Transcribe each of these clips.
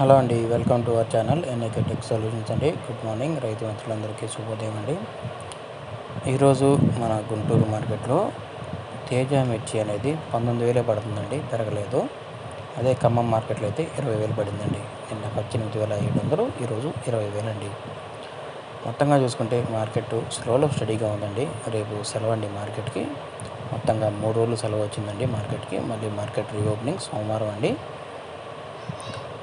Hello అండి, welcome to our channel NAK tech solutions అండి. Good morning రైతు మిత్రులందరికీ శుభోదయం అండి. ఈరోజు మన గుంటూరు మార్కెట్లో తేజ మిర్చి అనేది 19,000 పడుతుందండి, పెరగలేదు. అదే ఖమ్మం మార్కెట్లో అయితే 20,000 పడిందండి. నిన్న 18,700, ఈరోజు 20,000 అండి. మొత్తంగా చూసుకుంటే మార్కెట్ స్లోలో స్టడీగా ఉందండి. రేపు సెలవు అండి మార్కెట్కి. మొత్తంగా 3 రోజులు సెలవు వచ్చిందండి మార్కెట్కి. మళ్ళీ మార్కెట్ రీఓపెనింగ్ సోమవారం అండి.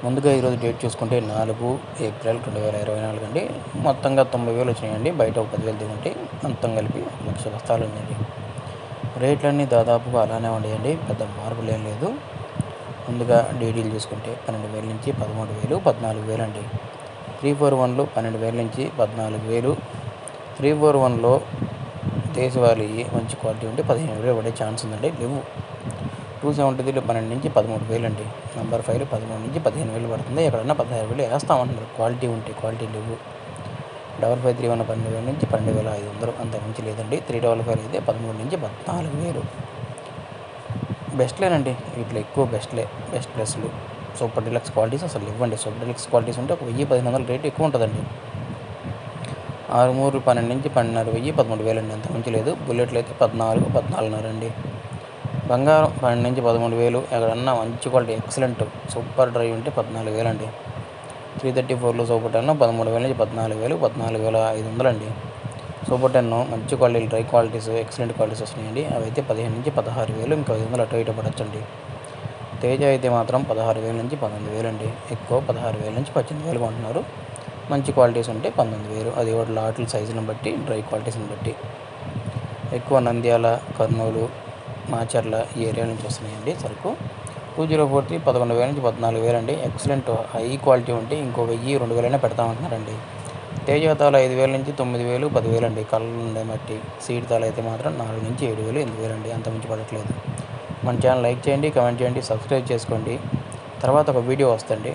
ముందుగా ఈరోజు డేట్ చూసుకుంటే 4 ఏప్రిల్ 2024 అండి. మొత్తంగా 90,000 వచ్చినాయండి. బయట ఒక 10,000 దిగుంటే మొత్తం కలిపి 1,00,000 బస్తాలు ఉందండి. రేట్లన్నీ దాదాపుగా అలానే ఉన్నాయండి, పెద్ద మార్పులు ఏం లేదు. ముందుగా డీడీలు చూసుకుంటే 12,000 నుంచి 13,000, 14,000 అండి. 341లో 12,000 నుంచి 14,000. 341లో దేశవాళీ మంచి క్వాలిటీ ఉంటే 15,000 పడే ఛాన్స్ ఉందండి, లేవు. 273లో 12 నుంచి 13,000 అండి. నెంబర్ 5లో 13 నుంచి 15,000 పడుతుంది. ఎక్కడన్నా 16,000 వేస్తామంటున్నారు క్వాలిటీ ఉంటే. క్వాలిటీ లేవు. 5531 12,000 నుంచి 12,500, అంత మించి లేదండి. 355 అయితే 13 నుంచి 14,000. బెస్ట్లేనండి, వీటిలో ఎక్కువ బెస్ట్ ప్లస్లు. సూపర్ డీలక్స్ క్వాలిటీస్ అసలు ఇవ్వండి. సూపర్ డీలక్స్ క్వాలిటీస్ ఉంటే ఒక 1,000-1,500 రేటు ఎక్కువ ఉంటుందండి. 6 12 నుంచి 12,500, 13,000 అండి, అంత మించి లేదు. బుల్లెట్లు అయితే 14, 14,500 అండి. బంగారం 12 నుంచి 13,000. ఎక్కడన్నా మంచి క్వాలిటీ ఎక్సలెంట్ సూపర్ డ్రై ఉంటే 14,000 అండి. 334లో సూపర్ 10 13,000 నుంచి 14,000, 14,500 అండి. సూపర్ 10 మంచి quality dry qualities excellent qualities వస్తున్నాయండి. అవి అయితే 15 నుంచి 16,000, ఇంకా 500 అటు ఇటు పడచ్చండి. తేజ అయితే మాత్రం 16,000 నుంచి 19,000 అండి. ఎక్కువ 16,000 నుంచి 18,000 కొంటున్నారు. మంచి క్వాలిటీస్ ఉంటే 19,000. అది కూడా లాట్ల సైజులను బట్టి, డ్రై క్వాలిటీస్ని బట్టి. ఎక్కువ నంద్యాల, కర్నూలు, మాచర్ల ఈ ఏరియా నుంచి వస్తున్నాయండి సరుకు. 2043 11,000 నుంచి 14,000 అండి. ఎక్సలెంట్ హై క్వాలిటీ ఉంటే ఇంకో 1,000-2,000 అయినా పెడతామంటున్నారండి. తేజ తాళ 5,000 నుంచి 9,000, 10,000 అండి. కళ్ళు ఉండే బట్టి. సీడ్ తాళ అయితే మాత్రం 4 నుంచి 7,000, 8,000 అండి, అంత మించి పడట్లేదు. మన ఛానల్ లైక్ చేయండి, కామెంట్ చేయండి, సబ్స్క్రైబ్ చేసుకోండి. తర్వాత ఒక వీడియో వస్తుంది.